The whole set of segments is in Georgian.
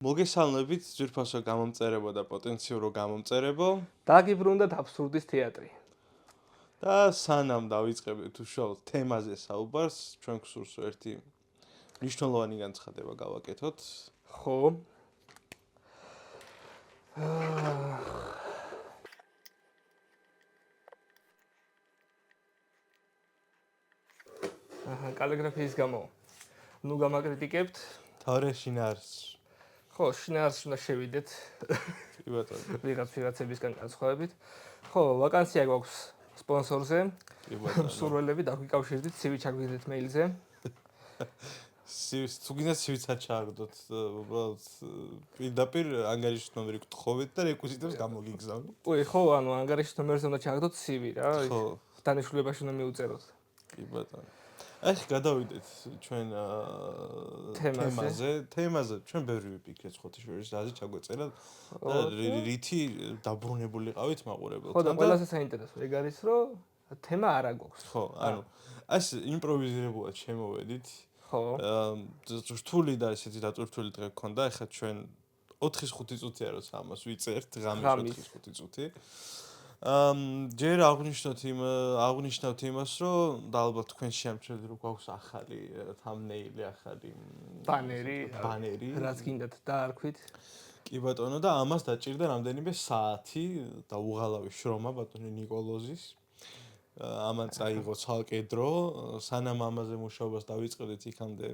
მოგესალმებით, ძვირფასო გამომწერებო და პოტენციურო გამომწერებო. დაგიბრუნდათ აბსურდის თეატრი. და სანამ დავიწყებთ უშუალოდ თემაზე საუბარს, ჩვენ გსურს ერთი მნიშვნელოვანი განცხადება გავაკეთოთ. ხო. კალიგრაფიის გამო. ნუ გამაკრიტიკებთ. თორე შინაარს. ხო, შინაარს უნდა შევიდეთ. კი ბატონო. ვიღაცებისგან განსხვავებით. ხო, ვაკანსია გვაქვს სპონსორზე. კი ბატონო. მსურველები დაგვიკავშირდით, CV ჩაგვიგდეთ მეილზე. თუ გინდა CV-ც ჩააგდოთ, უბრალოდ პირდაპირ ანგარიშის ნომერი გთხოვეთ და რეკვიზიტებს გამოგიგზავნოთ. უი, ხო, ანუ ანგარიშის ნომერზე უნდა ჩააგდოთ CV რა. ხო. დანიშნულებაში უნდა მიუწეროთ. კი ბატონო. აი, გადავიდეთ ჩვენ თემაზე ჩვენ ბევრი ვიფიქრეთ ხოთიშორის რაზე ჩაგვეწერა და რითი დაბრუნებული ყავით მაყურებელთან. ხო და ყველაზე საინტერესო ეგ არის რომ თემა არ აგვაქვს. ხო, ანუ ეს იმპროვიზირებულად შემოვედით. ხო. რთული და ესეთი დატვირთული დღე გქონდა, ეხლა ჩვენ 4-5 წუთია რომ ამას ვიწერთ, ღამის 4-5 წუთი. ჯერ აღნიშნავთ იმას, რომ და ალბათ თქვენ შეამჩნევთ რომ გვაქვს ახალი thumbnail-ი, ახალი ბანერი, რაც გინდათ დაარქვით. კი ბატონო და ამას დაჭირდა რამდენიმე საათი და უღალავი შრომა ბატონი ნიკოლოზის. ამან წაიღო ცალკე დრო, სანამ ამაზე მუშაობას დავიწყებდით, იქამდე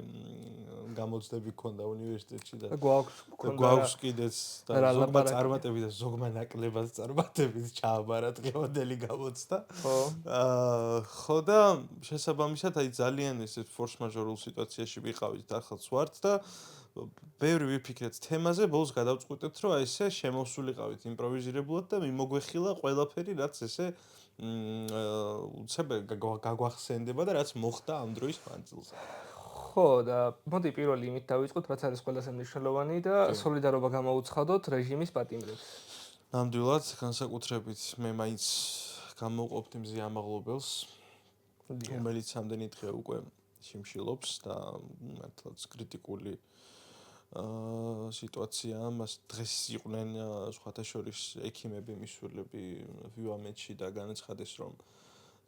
გამოცდები გქონდა უნივერსიტეტში და გვაქვს კიდეც და ზოგმა წარმატებით და ზოგმა ნაკლებად წარმატებით ჩააბარა დღევანდელი გამოცდა. ხო. ხო და შესაბამისად აი ძალიან ესეთ ფორს-მაჟორულ სიტუაციაში ვიყავით და ახალ ვართ და ბევრი ვიფიქრეთ თემაზე, ბოლოს გადავწყვიტეთ, რომ აი ესე შემოსულიყავით იმპროვიზირებულად და მიმოგვეხილა ყველაფერი, რაც ესე გაგვახსენდება და რაც მოხდა ამ დროის მანძილზე. ხო და მოდი პირველი იმით დავიწყოთ, რაც არის ყველაზე მნიშვნელოვანი და სოლიდარობა გამოვუცხადოთ რეჟიმის პატიმრებს. ნამდვილად, განსაკუთრებით მე მაინც გამოვყოფთ იმ ზიამაღლობელს, რომელიც ამდენი დღე უკვე შიმშილობს და მართლაც კრიტიკული სიტუაცია მას დღეს იყვნენ სხვათა შორის ექიმები, მისულები ვიუამენტში და განაცხადეს რომ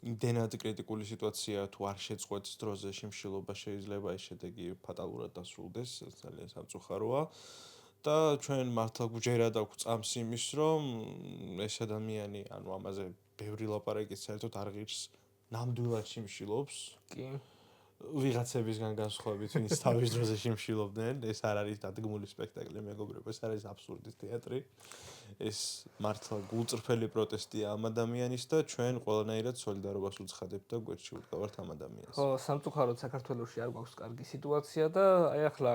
იმდენად კრიტიკული სიტუაცია თუ არ შეწყვეტს დროზე შიმშილობა შეიძლება ეს შედეგი ფატალურად დასრულდეს, ძალიან სამწუხაროა და ჩვენ მართლა გვჯერა და გვწამს იმის რომ ეს ადამიანი, ანუ ამაზე ბევრი ლაპარაკიც საერთოდ არ ღირს, ნამდვილად შიმშილობს. კი. ვიღაცებისგან განსხვავებით, ვინც თავის დროზე შიმშილობდნენ, ეს არ არის დადგმული სპექტაკლი, მეგობრებო, ეს არის აბსურდის თეატრი. ეს მართლა გულწრფელი პროტესტია ამ ადამიანის და ჩვენ ყველანაირად სოლიდარობას უცხადებთ და გვერდში ვდგავართ ამ ადამიანს. ხო, სამწუხაროდ საქართველოში არ გვაქვს კარგი სიტუაცია და აი ახლა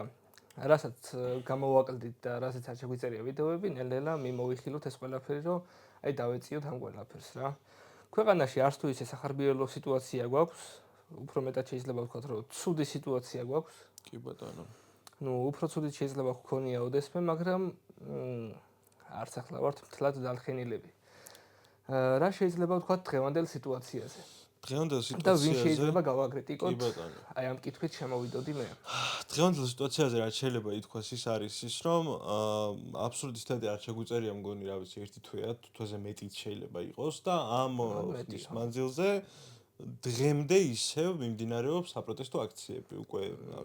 რასაც გამოვაკლდით და რასაც არ შეგვიწერია ვიდეოები, ნელ-ნელა მიმოვიხილოთ ეს ყველაფერი, რომ აი დავეციოთ ამ ყველაფერს რა. ქვეყანაში არც თუ ისე სახარბიელო სიტუაცია გვაქვს. უფრო მეტად შეიძლება ვთქვათ, რომ ცუდი სიტუაცია გვაქვს. კი ბატონო. ნუ უფრო ცუდი შეიძლება გქონია ოდესმე, მაგრამ არც ახლა ვართ მთლად დალხენილები. რა შეიძლება ვთქვათ დღევანდელ სიტუაციაზე? დღევანდელ სიტუაციაზე და ვინ შეიძლება გავაკრიტიკოთ? კი ბატონო. აი ამ კითხვით შემოვიდოდი მე. დღევანდელ სიტუაციაზე რაც შეიძლება ითქვას ის არის ის, რომ აბსურდის თეატრი არ შეგვიწერია მგონი, რა ვიცი, ერთი თვეა, თვეზე მეტიც შეიძლება იყოს და ამ ხნის მანძილზე დღემდე ისევ მიმდინარეობს საპროტესტო აქციები, უკვე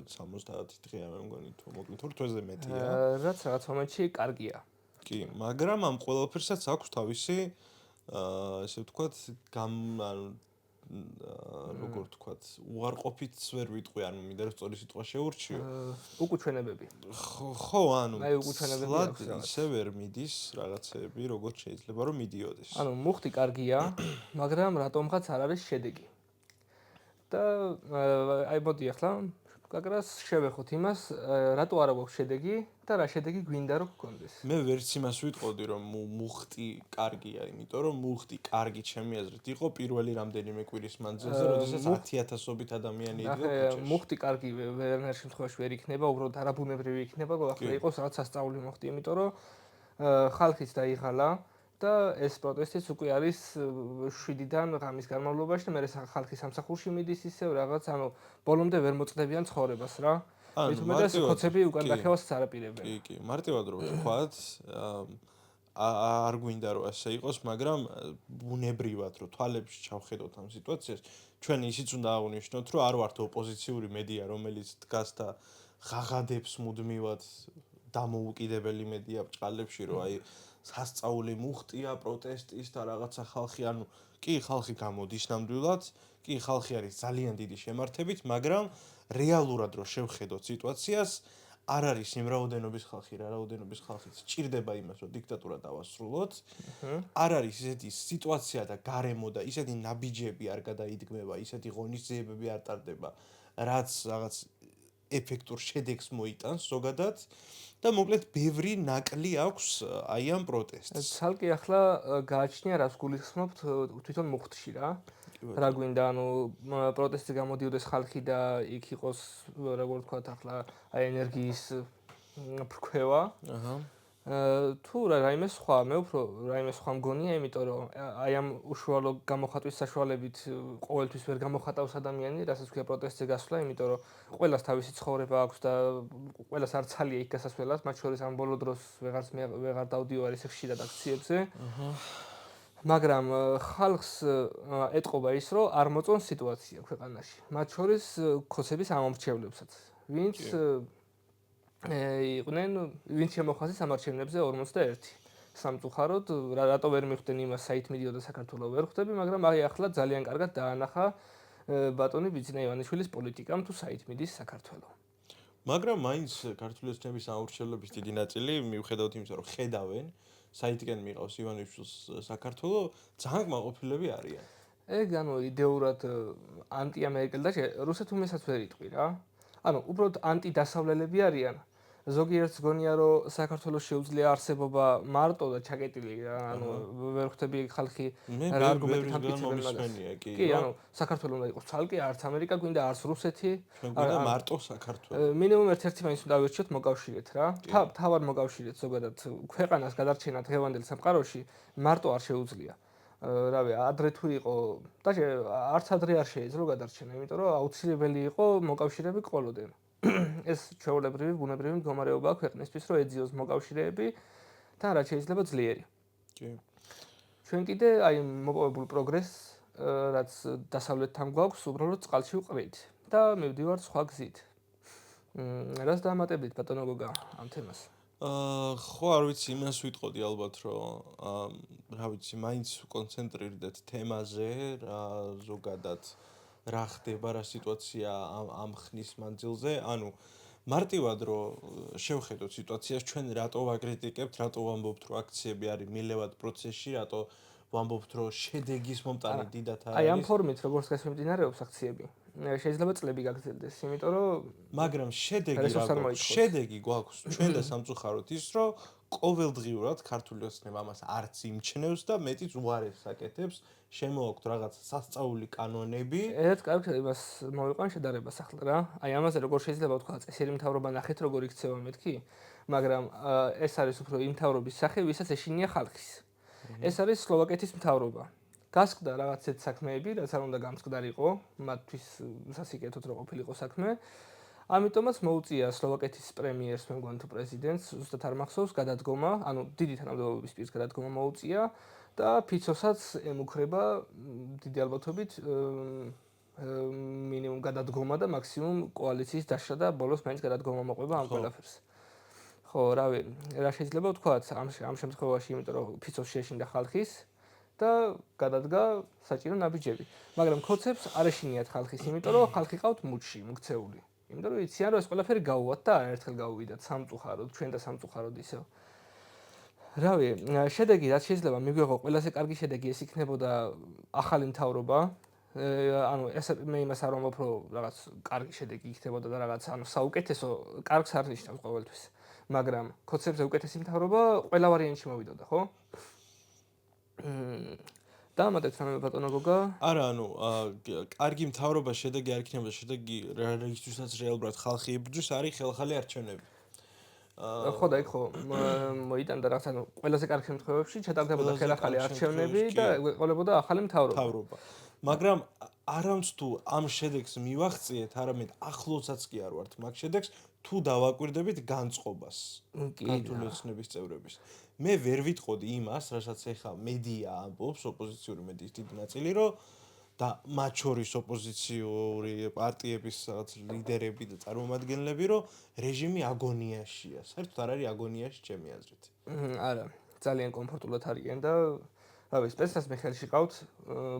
70 დღეა მე მგონი თუ მოკლედ თვეზე მეტია. რაც რაღაც მომენტში კარგია. კი, მაგრამ ამ ყველაფერსაც აქვს თავისი ესე ვთქვათ, როგორ ვთქვათ, უარყოფით ვერ ვიტყვი, ანუ მინდა რომ სწორი სიტყვა შეურჩიო. უკუჩვენებები. ხო, ანუ აი უკუჩვენებები აქვს რაღაც. ისე ვერ მიდის რაღაცები, როგორც შეიძლება რომ მიდიოდეს. ანუ მუხტი კარგია, მაგრამ რატომღაც არ არის შედეგი. და აი მოდი ახლა გაგრას შევეხოთ იმას, რატო არ აქვს შედეგი და რა შედეგი გვინდა რომ გქონდეს. მე ვერც იმას ვიტყოდი რომ მუხტი კარგია, იმიტომ რომ მუხტი კარგი ჩემი აზრით იყო პირველი რამდენიმე კვირის მანძილზე, როდესაც 10,000-ობით ადამიანი იდგა ქუჩაში. მუხტი კარგი ვერნერ შემთხვევაში ვერ იქნება, უბრალოდ არაბუნებრივი იქნება, ახლა იყოს რაღაც სასწაული მუხტი, იმიტომ რომ ხალხიც დაიღალა და ეს პროტესტიც უკვე არის 7-დან ღამის განმავლობაში და მე ხალხი სამსახურში მიდის ისევ რაღაც, ანუ ბოლომდე ვერ მოწყდებიან ცხოვრებას რა. მით უმეტეს ხოცები უკან დახევასაც არაპირებენ. კი, მარტივად რო ვთქვათ, არ გვინდა რომ ასე იყოს, მაგრამ ბუნებრივად რომ თვალებში ჩავხედოთ ამ სიტუაციას, ჩვენ ისიც უნდა აღვნიშნოთ, რომ არ ვართ ოპოზიციური მედია, რომელიც დგას და ღაღადებს მუდმივად დამოუკიდებელი მედია ბჭყალებში, რომ აი სასწაული მუხტია პროტესტის და რაღაცა ხალხი, ანუ კი ხალხი გამოდის ნამდვილად, კი ხალხი არის ძალიან დიდი შემართებით, მაგრამ რეალურად რო შევხედოთ სიტუაციას, არ არის იმ რაოდენობის ხალხი, რა რაოდენობის ხალხი სჭირდება იმას, რომ დიქტატურა დავასრულოთ. არ არის ისეთი სიტუაცია და გარემო და ისეთი ნაბიჯები არ გადაიდგმება, ისეთი ღონისძიებები არ ტარდება, რაც რაღაც ეფექტურ შედეგს მოიტანს ზოგადად და მოკლედ ბევრი ნაკლი აქვს აი ამ პროტესტს. ცალკე ახლა გააჩნია რას გულისხმობთ თვითონ მუხტში რა. რა გვინდა, ანუ პროტესტზე გამოდიოდეს ხალხი და იქ იყოს, როგორ ვთქვათ, ახლა აი ენერგიის ფრქვევა. თუ რაიმე სხვა, მე უფრო რაიმე სხვა მგონია, იმიტომ რომ აი ამ უშუალო გამოხატვის საშუალებით ყოველთვის ვერ გამოხატავს ადამიანი, რასაც ქვია პროტესტზე გასვლა, იმიტომ რომ ყველას თავისი ცხოვრება აქვს და ყველას არ ცალია იქ გასასვლელად, მათ შორის ამ ბოლო დროს ვეღარ დავდივარ ისე ხშირად აქციებზე. მაგრამ ხალხს ეტყობა ის, რომ არ მოწონს სიტუაცია ქვეყანაში. მათ შორის ხოცების ამომრჩევლებსაც, ვინც იყვნენ, ვინც შემოხაზეს ამ არჩევნებზე 41. სამწუხაროდ, რატო ვერ მიხვდნენ იმას, საით მიდიოდა საქართველო, ვერ ხვდები, მაგრამ აი ახლა ძალიან კარგად დაანახა ბატონი ბიძინა ივანიშვილის პოლიტიკამ თუ საით მიდის საქართველო. მაგრამ მაინც ქართული ოცნების ამორჩევლობის დიდი ნაწილი, მიუხედავად იმისა, რომ ხედავენ საითკენ მიყავს ივანიშვილს საქართველო, ძალიან კმაყოფილები არიან. ეგ ანუ იდეურად ანტიამერიკელი და რუსეთუმესაც ვერ იტყვი რა. ანუ უბრალოდ ანტიდასავლელები არიან. ზოგიერთს გონია, რომ საქართველოს შეუძლია არსებობა მარტო და ჩაკეტილი, ანუ ვერ ხვდები ხალხი რა არგუმენტით ამტკიცებენ მაგას. კი, ანუ საქართველოს უნდა იყოს ცალკე, არც ამერიკა გვინდა, არც რუსეთი. გვინდა მარტო საქართველო. მინიმუმ ერთ-ერთი მაინც უნდა ავირჩიოთ მოკავშირეთ რა. თავად მოკავშირეთ ზოგადად ქვეყანას გადარჩენა დღევანდელ სამყაროში მარტო არ შეუძლია. რავი, ადრე თუ იყო და არც ადრე არ შეეძლო გადარჩენა, იმიტომ რომ აუცილებელი იყო მოკავშირეები ყოლოდნენ. ეს ჩვეულებრივი ბუნებრივი მდგომარეობაა ქვეყნისთვის, რომ ეძიოს მოკავშირეები და რაც შეიძლება ძლიერი. კი. ჩვენ კიდე აი მოპოვებულ პროგრესს, რაც დასავლეთთან გვაქვს, უბრალოდ წყალში ვყრით და მივდივართ სხვა გზით. რას დაამატებდით ბატონო გოგა ამ თემას? ხო, არ ვიცი, იმას ვიტყოდი ალბათ, რომ რა ვიცი, მაინც ვკონცენტრირდეთ თემაზე, რა ზოგადად რა ხდება, რა სიტუაცია ამ ხნის მანძილზე, ანუ მარტივად რომ შევხედოთ სიტუაციას, ჩვენ რატო ვაკრიტიკებთ, რატო ვამბობთ, რომ აქციები არის მილევად პროცესში, რატო ვამბობთ, რომ შედეგის მომტანი დიდათ არის. აი ამ ფორმით როგორც გასმემდინარეობს აქციები, შეიძლება წლები გაგრძელდეს, იმიტომ რომ მაგრამ შედეგი გვაქვს ჩვენ და სამწუხაროდ ის, რომ ყოველდღიურად ქართული ოცნება ამას არც იმჩნევს და მეტიც უარეს აკეთებს, შემოაქვთ რაღაც სასწაული კანონები. ერთ კარგ იმას მოვიყვან შედარებას ახლა რა. აი ამაზე როგორ შეიძლება ვთქვა, წესიერი მთავრობა ნახეთ როგორ იქცევა მეთქი, მაგრამ ეს არის უფრო იმ მთავრობის სახე, ვისაც ეშინია ხალხის. ეს არის სლოვაკეთის მთავრობა. გასკდა რაღაც ეს საქმეები, რაც არ უნდა გამსკდარიყო, მათთვის სასიკეთოდ რო ყოფილიყო საქმე. ამიტომაც მოუწია სლოვაკეთის პრემიერს, მე მგონი თუ პრეზიდენტს, ზუსტად არ მახსოვს, გადადგომა, ანუ დიდი თანამდებობის პირს გადადგომა მოუწია და ფიცოსაც ემუქრება დიდი ალბათობით მინიმუმ გადადგომა და მაქსიმუმ კოალიციის დაშლა და ბოლოს მაინც გადადგომა მოყვება ამ ყველაფერს. ხო, რავი, რა შეიძლება ვთქვათ ამ შემთხვევაში, იმიტომ რომ ფიცოს შეეშინდა ხალხის და გადადგა საჭირო ნაბიჯები. მაგრამ ხოცებს არ ეშინიათ ხალხის, იმიტომ რომ ხალხი ყავთ მუჩში, მუქცეული. იმიტომ რომ იციან რომ ეს ყველაფერი გაუვათ და არაერთხელ გაუვიდათ სამწუხაროდ, ჩვენ და სამწუხაროდ ისევ. რავი, შედეგი რაც შეიძლება მიგვიღო, ყველაზე კარგი შედეგი ეს იქნებოდა ახალი მთავრობა. ანუ ეს მე იმას არ ვამბობ, რომ რაღაც კარგი შედეგი იქნებოდა და რაღაც ანუ საუკეთესო კარგს არ ნიშნავს ყოველთვის. მაგრამ ხოცებზე უკეთესი მთავრობა ყველა ვარიანტში მოვიდოდა, ხო? დაამატეთ რამე ბატონო გოგა? არა, ანუ კარგი მთავრობა შედეგი არ იქნება, შედეგი რისთვისაც რეალურად ხალხი იბრძვის, არის ხელახალი არჩევნები. ხო და იქ ხო მოიტანდა რაღაც ანუ ყველაზე კარგ შემთხვევებში ჩატარდებოდა ხელახალი არჩევნები და ეყოლებოდა ახალი მთავრობა. მაგრამ არამც თუ ამ შედეგს მივახციეთ, არამედ ახლოსაც კი არ ვართ მაგ შედეგს, თუ დავაკვირდებით განწყობას ქართული ოცნების წევრების. მე ვერ ვიტყოდი იმას, რასაც ეხა მედია ამბობს, ოპოზიციური მედიის დიდი ნაწილი, რომ და მათ შორის ოპოზიციური პარტიების რაღაც ლიდერები და წარმომადგენლები, რომ რეჟიმი აგონიაშია. საერთოდ არ არის აგონიაში ჩემი აზრით. არა, ძალიან კომფორტულად არიან და რავი, სპეციალს მე ხელში ყავთ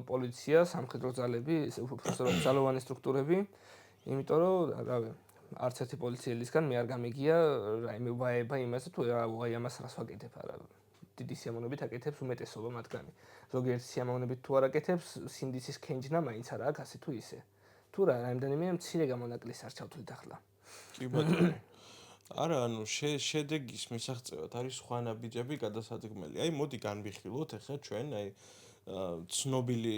პოლიცია, სამხედრო ძალები, უფრო ძალოვანი სტრუქტურები, იმიტომ რომ რავი, არც ერთი პოლიციელისგან მე არ გამიგია რაიმე ვაება იმაზე თუ აი ამას რას ვაკეთებ არა. დიდი სიამოვნებით აკეთებს უმეტესობა მათგანი. ზოგიერთი სიამოვნებით თუ არ აკეთებს, სინდისის კენჯნა მაინც არა აქვს ასე თუ ისე. თუ რა, რამდენიმე მცირე გამონაკლისს არ ჩავთვლით ახლა. კი ბატონო. არა, ანუ შედეგის მისაღწევად არის სხვა ნაბიჯები გადასადგმელი. აი, მოდი განვიხილოთ ახლა ჩვენ, აი ცნობილი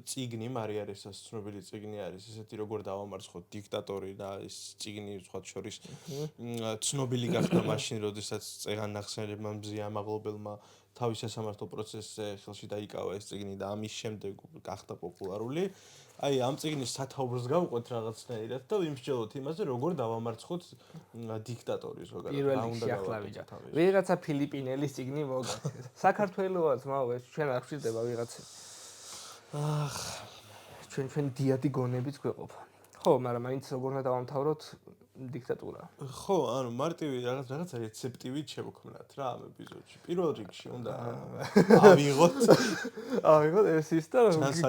წიგნი, მარიარესას ცნობილი წიგნი არის, ესეთი როგორ დავამარცხოთ დიქტატორი და ეს წიგნი სხვა შორის ცნობილი გახდა მაშინ, როდესაც წეღან ნახსენებმა მზია მაღლობელმა თავის სასამართლო პროცესზე ხელში დაიკავა ეს წიგნი და ამის შემდეგ გახდა პოპულარული. აი, ამ წიგნის სათაურს გავყვეთ რაღაცნაირად და ვიმსჯელოთ იმაზე, როგორ დავამარცხოთ დიქტატორი ზოგადად. პირველ რიგში ახლა ვიჯა. ვიღაცა ფილიპინელის წიგნი მოგა. საქართველოა ძმაო, ეს ჩვენ არ გვჭირდება ვიღაცა. ჩვენ დიადი გონებიც გვეყოფა. ხო, მაგრამ მაინც როგორ უნდა დავამთავროთ დიქტატურა. ხო, ანუ მარტივი რაღაცა რეცეპტივით შევქმნათ რა ამ ეპიზოდში. პირველ რიგში უნდა ავიღოთ ეს ის და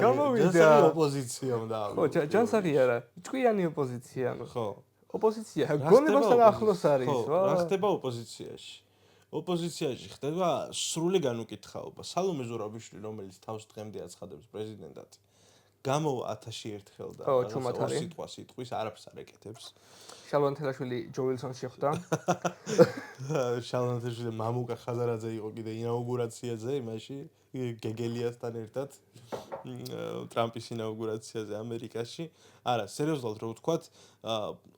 გამოვიდა. ჯანსაღი ოპოზიცია უნდა ავიღოთ. ხო, ჯანსაღი არა, ჭკვიანი ოპოზიცია. ხო. ოპოზიცია გონებასთან ახლოს არის, რა? რა ხდება ოპოზიციაში? ოპოზიციაში ხდება სრული განუკითხაობა. სალომე ზურაბიშვილი, რომელიც თავს დღემდე აცხადებს პრეზიდენტად, გამოვა 1000-ში ერთხელ და ორ სიტყვას იტყვის, არაფერს არ ეკეთებს. შალვა თელაშვილი ჯოვილსონს შეხვდა. შალვა თელაშვილი მამუკა ხაზარაძე იყო კიდე ინაუგურაციაზე, იმაში გეგელიასთან ერთად ტრამპის ინაუგურაციაზე ამერიკაში. არა, სერიოზულად რო ვთქვათ,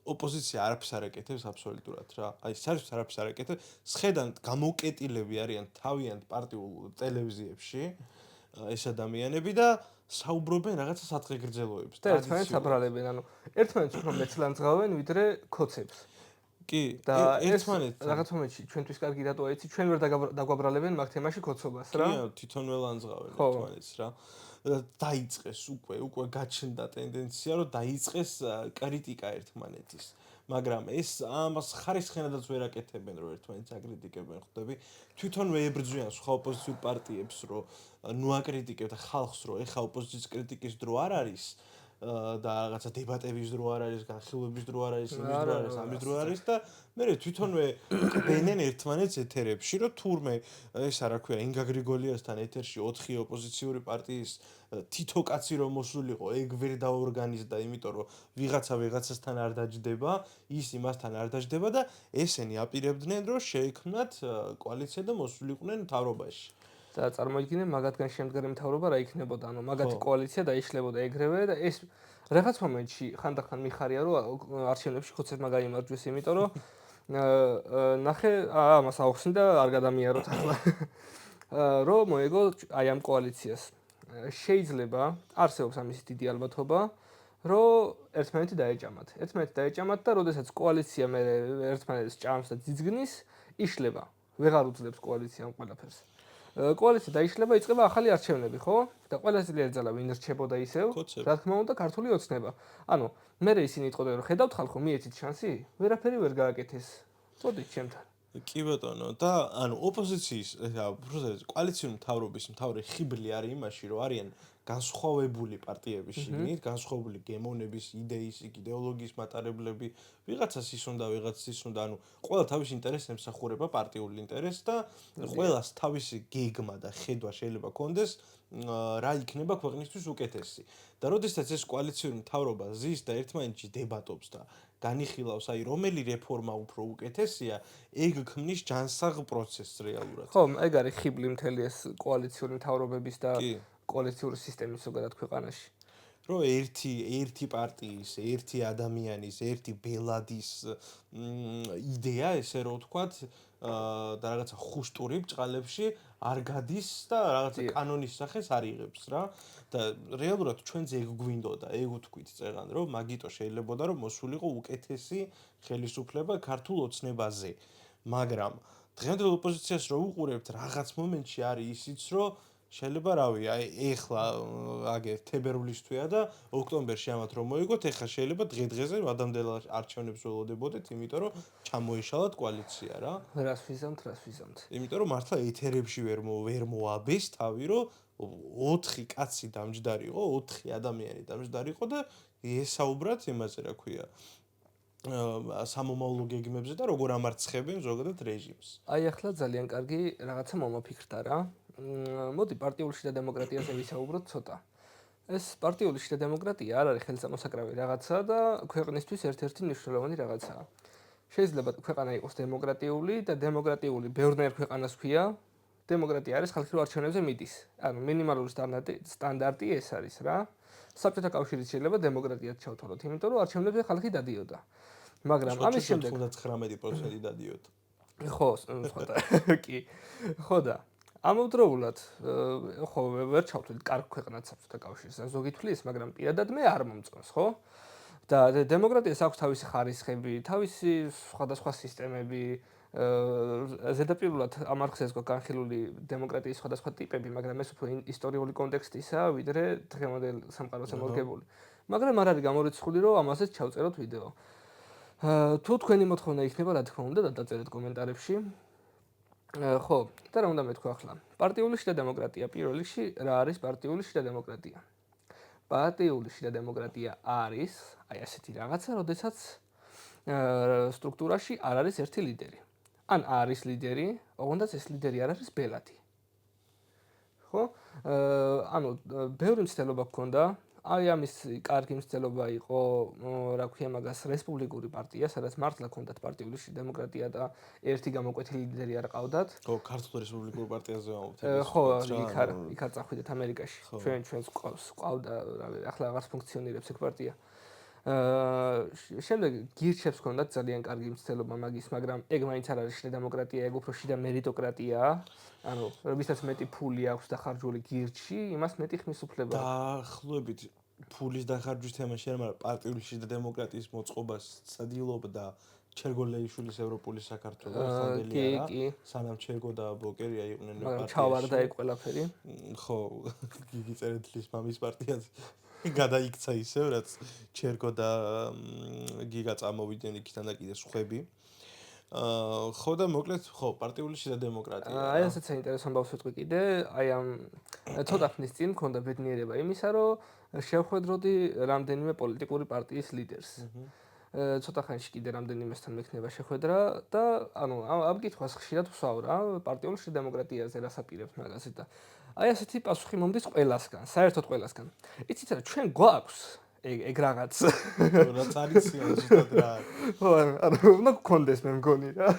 ოპოზიცია არაფერს არ ეკეთებს აბსოლუტურად რა. აი, საერთოდ არაფერს არ ეკეთებს. სხედან გამოკეტილები არიან თავიანთ პარტიულ ტელევიზიებში ეს ადამიანები და საუბრობენ რაღაცა საწყეგრძელოებს. და ერთმანეთს აბრალებენ, ანუ ერთმანეთს უფრო მეცლანძღავენ ვიდრე ქოცებს. კი, და ერთმანეთს რაღაც მომენტში ჩვენთვის კარგი რატო აიცი, ჩვენ ვერ დაგვაბრალებენ მაგ თემაში ქოცობას რა. კი, თვითონვე ლანძღავენ ერთმანეთს რა. დაიწყეს უკვე გაჩნდა ტენდენცია, რომ დაიწყეს კრიტიკა ერთმანეთის. მაგრამ ეს ამას ხარისხენადაც ვერ აკეთებენ, რომ ერთმანეთს აკრიტიკებენ, ხვდები? თვითონვე ებრძვიან სხვა ოპოზიციურ პარტიებს, რომ ნუ აკრიტიკებთ ხალხს, რომ ეხა ოპოზიციის კრიტიკის დრო არ არის და რაღაცა დებატების დრო არ არის, განხილვების დრო არ არის, იმის დრო არ არის, ამის დრო არის და მე თვითონვე ყბენენ ერთმანეთს ეთერებში, რომ თურმე ეს არა ქვია, ინგა გრიგოლიასთან ეთერში 4 ოპოზიციური პარტიის თითო კაცი რომ მოსულიყო, ეგ ვერ დაორგანიზდა, იმიტომ რომ ვიღაცასთან არ დაჯდება, ის იმასთან არ დაჯდება და ესენი აპირებდნენ, რომ შეექმნათ კოალიცია და მოსულიყვნენ მთავრობაში. და წარმოიდგინე მაგათგან შემდგარი მთავრობა რა იქნებოდა, ანუ მაგათი კოალიცია დაიშლებოდა ეგრევე და ეს რაღაც მომენტში ხანდახან მიხარია რომ არჩევნებში ხოცებმა გაიმარჯვეს, იმიტომ რომ ნახე ამას აუხსნდა არ გადამიაროთ ახლა. რომ მოეგო აი ამ კოალიციას. შეიძლება არსებობს ამის დიდი ალბათობა, რომ ერთმანეთი დაეჭამათ და როდესაც კოალიცია მე ერთმანეთს ჭამს და ძიძგნის, იშლება. ვეღარ უძლებს კოალიციამ ყველაფერს. კოალიცია დაიშლება, იწყება ახალი არჩევნები, ხო? და ყველა ძლიერი ძალა ვინ რჩებოდა ისევ, რა თქმა უნდა, ქართული ოცნება. ანუ მე ისინი იტყოდნენ, რომ ხედავთ ხალხო, მიეცით შანსი, ვერაფერი ვერ გააკეთეს. წოდით ჩემთან. კი ბატონო, და ანუ ოპოზიციის, კოალიციური მთავრობის მთავარი ხიბლი არის იმაში, რომ არიან განსხვავებული პარტიების შიგნით, განსხვავებული გემოვნების, იდეოლოგიის მატარებლები, ვიღაცას ის უნდა, ვიღაცას ის უნდა, ანუ ყველა თავის ინტერესს ემსახურება პარტიულ ინტერესს და ყველას თავისი გეგმა და ხედვა შეიძლება კონდეს რა იქნება ქვეყნისთვის უკეთესი. და როდესაც ეს კოალიციური მთავრობა ზის და ერთმანეთში დებატობს და განიხილავს, აი რომელი რეფორმა უფრო უკეთესია, ეგ ქმნის ჯანსაღ პროცესს რეალურად. ხო, ეგ არის ხიბლი მთელი ეს კოალიციური მთავრობების და კოალიციური სისტემის ზოგადად ქვეყანაში. რომ ერთი პარტიის, ერთი ადამიანის, ერთი ბელადის იდეა, ესე რომ ვთქვათ, და რაღაცა ხუშტური ბჭყალებში არ გადის და რაღაცა კანონის სახეს არ იღებს რა და რეალურად ჩვენ ეგ გვინდოდა, ეგ ვთქვით წეგან რომ მაგიტო შეიძლებოდა რომ მოსულიყო უკეთესი ხელისუფლება ქართულ ოცნებაზე. მაგრამ დღევანდელ ოპოზიციას რო უყურებთ რაღაც მომენტში არის ისიც რომ შეიძლება რავი, აი ეხლა აგერ თებერვლისთვია და ოქტომბერში ამათ რომ მოიგოთ, ეხლა შეიძლება დღე-დღეზე ადამიანელ არჩევნებს ველოდებოდეთ, იმიტომ რომ ჩამოეშალათ კოალიცია რა. რას ვიზამთ. იმიტომ რომ მართლა ეთერებში ვერ მოაბეს თავი, რომ 4 კაცი დამჯდარიყო, 4 ადამიანი დამჯდარიყო და ესაუბრათ იმაზე, რა ქვია, სამომავლო გეგმებზე და როგორ ამარცხებენ ზოგადად რეჟიმს. აი ახლა ძალიან კარგი რაღაცა მომაფიქრდა რა. მოდი პარტიული შიდა დემოკრატიაზე ვისაუბროთ ცოტა. ეს პარტიული შიდა დემოკრატია არ არის ხელსამოსაკრავი რაღაცა და ქვეყნისთვის ერთ-ერთი მნიშვნელოვანი რაღაცაა. შეიძლება ქვეყანა იყოს დემოკრატიული და დემოკრატიული ბევრნაირ ქვეყანას ქვია. დემოკრატია არის ხალხი რო არჩევნებზე მიდის. ანუ მინიმალური სტანდარტი ეს არის რა. საბჭოთა კავშირიც შეიძლება დემოკრატიად ჩავთვალოთ, იმიტომ რომ არჩევნებზე ხალხი დადიოდა. მაგრამ ამის შემდეგ 99% დადიოდა. ხო, სხვა კი. ხო და ამავდროულად ხო ვერ ჩავთვლით კარგ ქვეყნად საბჭოთა კავშირს. ზოგი თვლის, მაგრამ პირადად მე არ მომწონს, ხო? და დემოკრატიას აქვს თავისი ხარისხები, თავისი სხვადასხვა სისტემები, ზედაპირულად ამ არხზე გვაქვს განხილული დემოკრატიის სხვადასხვა ტიპები, მაგრამ ეს უფრო ისტორიული კონტექსტისაა, ვიდრე დღევანდელ სამყაროზე მორგებული. მაგრამ არ არის გამორიცხული, რომ ამაზეც ჩავწეროთ ვიდეო. თუ თქვენი მოთხოვნა იქნება, რა თქმა უნდა, დაწერეთ კომენტარებში. ხო, და რა უნდა მეთქვა ახლა? პარტიული შიდა დემოკრატია პირველ რიგში რა არის პარტიული შიდა დემოკრატია? პარტიული შიდა დემოკრატია არის, აი ასეთი რაღაცა, როდესაც სტრუქტურაში არ არის ერთი ლიდერი. ან არის ლიდერი, ოღონდაც ეს ლიდერი არ არის ბელადი. ხო? ანუ ბევრი მცდელობა გქონდა, აი ამის კარგი მცდელობა იყო, რა ქვია მაგას, რესპუბლიკური პარტია, სადაც მართლა ჰქონდათ პარტიული დემოკრატია და ერთი გამოკვეთილი ლიდერი არ ყავდათ. ხო, ქართულ რესპუბლიკურ პარტიაზე ვამბობთ. ხო, იქ არ წახვიდეთ ამერიკაში. ჩვენს ყავდა, რავი, ახლა აღარ ფუნქციონირებს ეგ პარტია. შემდეგ გირჩებს ჰქონდათ ძალიან კარგი მცდელობა მაგის, მაგრამ ეგ მაინც არ არის შიდა დემოკრატია, ეგ უფრო შიდა მერიტოკრატიაა. ანუ ვისაც მეტი ფული აქვს დახარჯული გირჩში, იმას მეტი ხმის უფლება. დაახლოებით ფულის დახარჯვის თემაში არა, მაგრამ პარტიული შიდა დემოკრატიის მოწყობას ცდილობდა ჩერგოლეიშვილის ევროპული საქართველოს ხანდელი არა. სანამ ჩერგო და ბოკერია იყვნენ პარტიაში. მაგრამ ჩავარდა ეგ ყველაფერი. ხო, გიგი წერეთლის მამის პარტიაზე. გადაიქცა ისევ, რაც ჩერგო და გიგა წამოვიდნენ იქიდან და კიდე სხვები. ხო და მოკლედ, ხო, პარტიული შიდა დემოკრატია. აი ასეც საინტერესო ამბავს ვიტყვი კიდე, აი ამ ცოტა ხნის წინ მქონდა ბედნიერება იმისა, რომ შევხვედროდი რამდენიმე პოლიტიკური პარტიის ლიდერს. ცოტა ხანში კიდე რამდენიმესთან მექნება შეხვედრა და ანუ ამ კითხვას ხშირად ვსვავ რა, პარტიული შიდა დემოკრატიაზე რას აპირებთ მაგაზე და აი ასეთი პასუხი მომდის ყველასგან, საერთოდ ყველასგან. იცით რა, ჩვენ გვაქვს ეგ რაღაც. რაც არის ზუსტად რა. ხო, ანუ უნდა გქონდეს მე მგონი რა.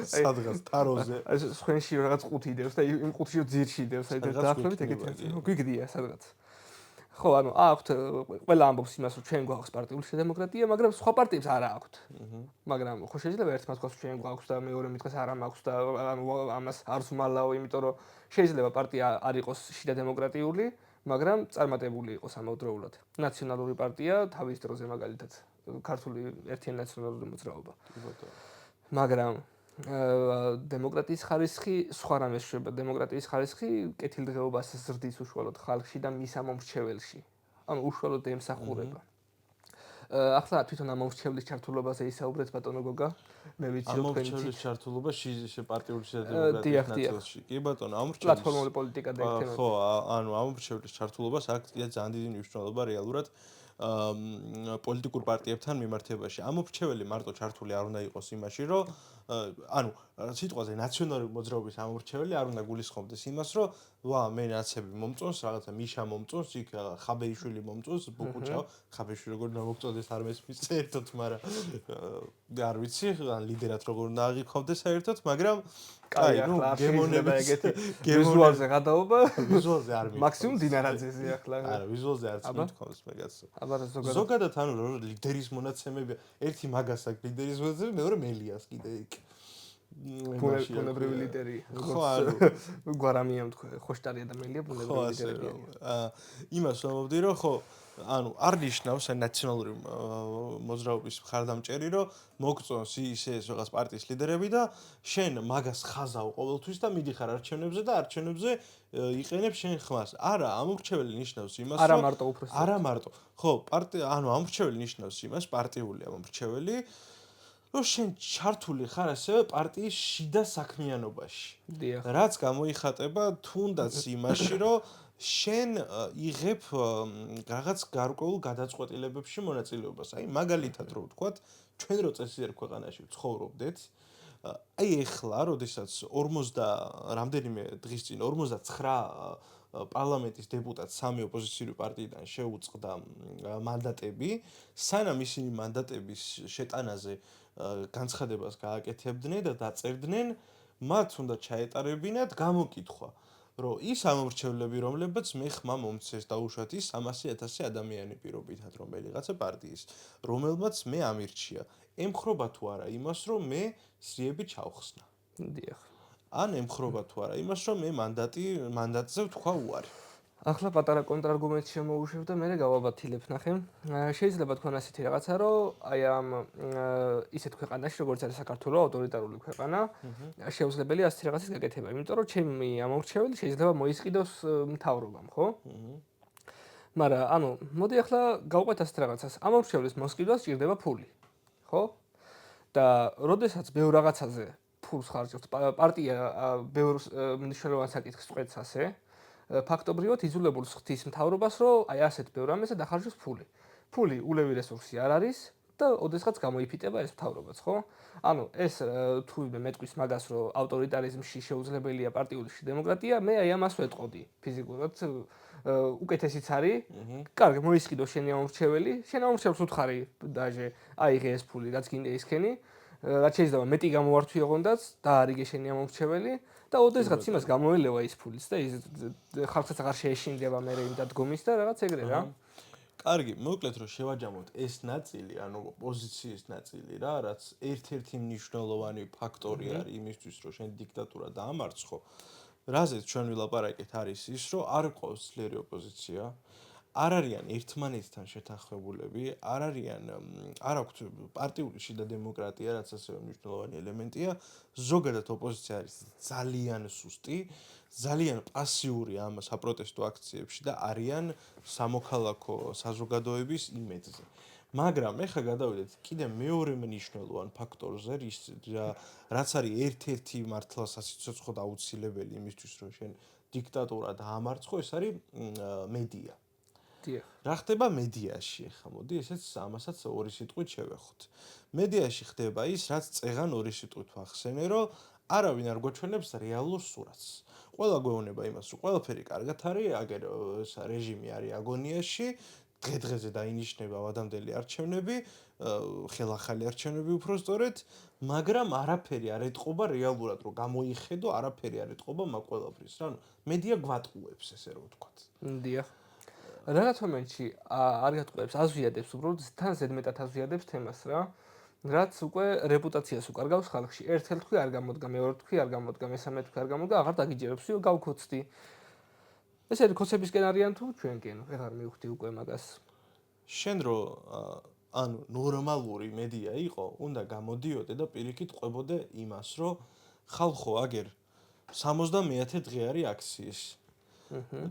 სადღაც ტაროზე. აი სხვენში რაღაც ყუთი იდევს და იმ ყუთში ძირში იდევს, აი დაახლოებით ეგეთი. გვიგდია სადღაც. ხო, ანუ აქვთ ყველა ამბობს იმას, რომ ჩვენ გვაქვს პარტიული შიდა დემოკრატია, მაგრამ სხვა პარტიებს არ აქვთ. მაგრამ ხო შეიძლება ერთმა თქვას, რომ ჩვენ გვაქვს და მეორე მითქოს არა მაქვს და ანუ ამას არ ვმალაო, იმიტომ რომ შეიძლება პარტია არ იყოს შიდა დემოკრატიული, მაგრამ წარმატებული იყოს ამავდროულად. ნაციონალური პარტია თავის დროზე მაგალითად ქართული ერთიანი ნაციონალური მოძრაობა. მაგრამ დემოკრატიის ხარისხი სხვა რამეს შვება. დემოკრატიის ხარისხი კეთილდღეობას ზრდის უშუალოდ ხალხში და მის ამომრჩეველში. ანუ უშუალოდ ემსახურება. ახლა თვითონ ამომრჩევლის ჩართულობაზე ისაუბრეთ ბატონო გოგა. მე ვიცი რომ თქვენ ამომრჩევლის ჩართულობა პარტიული შიდა დემოკრატიის ნაწილში. კი ბატონო, ამომრჩევლის პლატფორმული პოლიტიკა და ეგ თემები. ხო, ანუ ამომრჩევლის ჩართულობას აქვს ძალიან დიდი მნიშვნელობა რეალურად პოლიტიკურ პარტიებთან მიმართებაში. ამომრჩეველი მარტო ჩართული არ უნდა იყოს იმაში, რომ ანუ სიტყვაზე ნაციონალური მოძრაობის ამომრჩეველი არ უნდა გულისხმობდეს იმას, რომ ვა მე ნაცები მომწონს, რაღაცა მიშა მომწონს, იქ ხაბეიშვილი მომწონს, ბუკუჩა, ხაბეიშვილი როგორ უნდა მოგწონდეს არ მესმის საერთოდ, მაგრამ არ ვიცი, ან ლიდერად როგორ უნდა აღიქვამდეს საერთოდ, მაგრამ კაი, ნუ გემონება ეგეთი ვიზუალზე გადაობა, ვიზუალზე არ მიყვარს. მაქსიმუმ დინარაძეზე ახლა. არა, ვიზუალზე არც მიყვარს მაგას. აბა ზოგადად ანუ ლიდერის მონაცემები ერთი მაგას აქვს ლიდერის მონაცემები, მეორე მელიას კიდე იქ. ბუნებრივი ლიდერი, ხო, ანუ გვარამია თქვა, ხოშტარი ადამიანია ბუნებრივი ლიდერი. იმას ვამბობდი, რომ ხო, ანუ არ ნიშნავს ნაციონალური მოძრაობის მხარდამჭერი, რომ მოგწონს ის რაღაც პარტიის ლიდერები და შენ მაგას ხაზავ ყოველთვის და მიდიხარ არჩევნებზე და არჩევნებზე იყენებ შენ ხმას. არა, ამორჩეველი ნიშნავს იმას, არა მარტო უფროსი. არა მარტო. ხო, ანუ ამორჩეველი ნიშნავს იმას, პარტიული ამორჩეველი, რომ შენ ჩართული ხარ ასევე პარტიის შიდა საქმიანობაში. დიახ. რაც გამოიხატება თუნდაც იმაში, რომ შენ იღებ რაღაც გარკვეულ გადაწყვეტილებებში მონაწილეობას. აი, მაგალითად რო ვთქვათ, ჩვენ რო წესიერ ქვეყანაში ვცხოვრობდეთ, აი ეხლა, როდესაც 50 რამდენიმე დღის წინ 49 პარლამენტის დეპუტატს სამი ოპოზიციური პარტიიდან შეუწყდა მანდატები, სანამ ისინი მანდატების შეტანაზე განცხადებას გააკეთებდნენ და დაწერდნენ, მათ უნდა ჩაეტარებინათ გამოკითხვა, რომ ის ამორჩევლები, რომლებიც მე ხმა მომცეს დაუშვათ ის 300,000 ადამიანი პირობითად, რომელიღაცა პარტიის, რომელმაც მე ამირჩია, ემხრობა თუ არა იმას, რომ მე სრიები ჩავხსნა. დიახ. ან ემხრობა თუ არა იმას, რომ მე მანდატზე ვთქვა უარი. ახლა პატარა კონტრარგუმენტი შემოუშვებ და მე გავაბათილებ ნახე. შეიძლება თქვენ ასეთი რაღაცა, რომ აი ამ ისეთ ქვეყანაში, როგორც არის საქართველო, ავტორიტარული ქვეყანა, შეუძლებელია ასეთი რაღაცის გაკეთება, იმიტომ რომ ჩემი ამორჩეველი შეიძლება მოისყიდოს მთავრობამ, ხო? მაგრამ ანუ მოდი ახლა გავყვეთ ასეთ რაღაცას. ამორჩევლის მოსყიდვას სჭირდება ფული, ხო? და როდესაც ბევრ რაღაცაზე ფულს ხარჯავთ, პარტია ბევრ მნიშვნელოვან საკითხს წყვეტს ასე, ფაქტობრივად იძულებულს ხდის მთავრობას, რომ აი ასეთ ბევრ ამაზე დახარჯოს ფული. ფული ულევი რესურსი არ არის და ოდესღაც გამოიფიტება ეს მთავრობაც, ხო? ანუ ეს თუ მეტყვის მაგას, რომ ავტორიტარიზმში შეუძლებელია პარტიული დემოკრატია, მე აი ამას ვეტყოდი ფიზიკურად. უკეთესიც არის. კარგი, მოისყიდო შენი ამორჩეველი, შენ ამორჩევლს უთხარი დაჟე, აიღე ეს ფული, რაც გინდა ისქენი, რაც შეიძლება მეტი გამოვართვი ოღონდაც, დაარიგე შენი ამორჩეველი და ოდესღაც იმას გამოელევა ის ფულიც და ის ხალხსაც აღარ შეეშინდება მე იმ დადგომის და რაღაც ეგრე რა. კარგი, მოკლედ რომ შევაჯამოთ ეს ნაწილი, ანუ ოპოზიციის ნაწილი რა, რაც ერთ-ერთი მნიშვნელოვანი ფაქტორი არის იმისთვის, რომ შენ დიქტატურა დაამარცხო. რაზეც ჩვენ ვილაპარაკეთ არის ის, რომ არ ყავს ძლიერი ოპოზიცია, არ არიან ერთმანეთთან შეთანხმებულები, არ აქვთ პარტიული შიდა დემოკრატია, რაც ასევე მნიშვნელოვანი ელემენტია, ზოგადად ოპოზიცია არის ძალიან სუსტი, ძალიან პასიური ამ საპროტესტო აქციებში და არიან სამოქალაქო საზოგადოების იმედზე. მაგრამ ეხლა გადავიდეთ კიდე მეორე მნიშვნელოვან ფაქტორზე, რაც არის ერთ-ერთი მართლა სასიცოცხლო და აუცილებელი იმისთვის, რომ შენ დიქტატურა დაამარცხო, ეს არის მედია. რა ხდება მედიაში ახლა? მოდი ესეც ამასაც ორი სიტყვით შევეხოთ. მედიაში ხდება ის, რაც წეღან ორი სიტყვით ვახსენე, რომ არავინ არ გვაჩვენებს რეალურ სურათს. ყველა გვეუბნება იმას, რომ ყველაფერი კარგად არის, აგერ რეჟიმი არის აგონიაში, დღე-დღეზე დაინიშნება ვადამდელი არჩევნები, ხელახალი არჩევნები უფრო სწორედ, მაგრამ არაფერი არ ეტყობა რეალურად, რომ გამოიხედო, არაფერი არ ეტყობა მაგ ყველაფრის. ანუ მედია გვატყუებს, ესე რომ ვთქვათ. დიახ. რაღაც მომენტში არ გატყუებს, აზვიადებს უბრალოდ თან ზედმეტად აზვიადებს თემას რა. რაც უკვე რეპუტაციას უკარგავს ხალხში. ერთ-ერთ თქვი არ გამოდგა, მეორე თქვი არ გამოდგა, მესამე თქვი არ გამოდგა, აღარ დაგიჯერებსიო, გავქოცდი. ესეთი ქოცებისკენ არიან თუ ჩვენკენ, ვეღარ მივხვდი უკვე მაგას. შენ რო ანუ ნორმალური მედია იყო, უნდა გამოდიოდე და პირიქით ყვებოდე იმას, რომ ხალხო აგერ 70-ე დღე არის აქციის.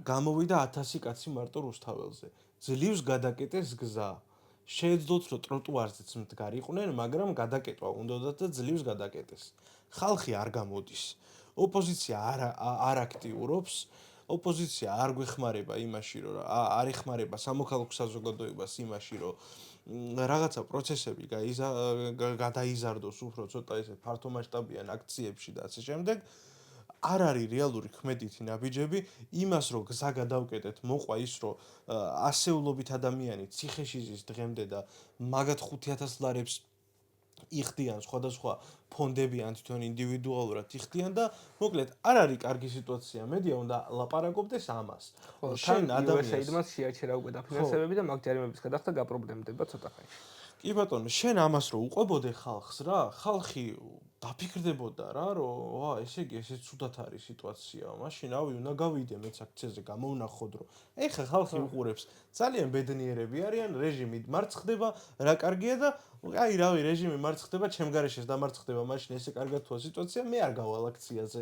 გამოვიდა 1000 კაცი მარტო რუსთაველზე. ძლივს გადაკეტეს გზა. შეეძლოთ რომ ტროტუარზეც მდგარიყვნენ, მაგრამ გადაკეტვა უნდათ და ძლივს გადაკეტეს. ხალხი არ გამოდის. ოპოზიცია არ აქტიურობს. ოპოზიცია არ გვეხმარება იმაში, რომ არ ეხმარება სამოქალაქო საზოგადოებას იმაში, რომ რაღაცა პროცესები გადაიზარდოს უფრო ცოტა ესე ფართომასშტაბიან აქციებში და ასე შემდეგ. არ არის რეალური ქმედითი ნაბიჯები იმას, რომ გზა გადავკეტეთ, მოყვა ის, რომ ასეულობით ადამიანი ციხეში ზის დღემდე და მაგათ 5000 ლარებს იხდიან სხვადასხვა ფონდები ან თვითონ ინდივიდუალურად იხდიან და მოკლედ არ არის კარგი სიტუაცია. მედია უნდა ლაპარაკობდეს ამას. შენ ადამიანს შეაჩერა უკვე დაფინანსებები და მაგ ჯარიმების გადახდა გაპრობლემდება ცოტა ხანში. კი ბატონო, შენ ამას რო უყვებოდე ხალხს რა, ხალხი დაფიქრდებოდა რა, რომ ვა, ესე იგი ესე ცუდად არის სიტუაცია. მაშინ რავი, უნდა გავიდე მეც აქციაზე გამოვნახოთ, რომ ეხა ხალხი უყურებს. ძალიან ბედნიერები არიან, რეჟიმი მარცხ ხდება, რა კარგია და აი რავი, რეჟიმი მარცხ ხდება, ჩემ გარეშეც დამარცხ ხდება, მაშინ ესე კარგად თუა სიტუაცია, მე არ გავალ აქციაზე.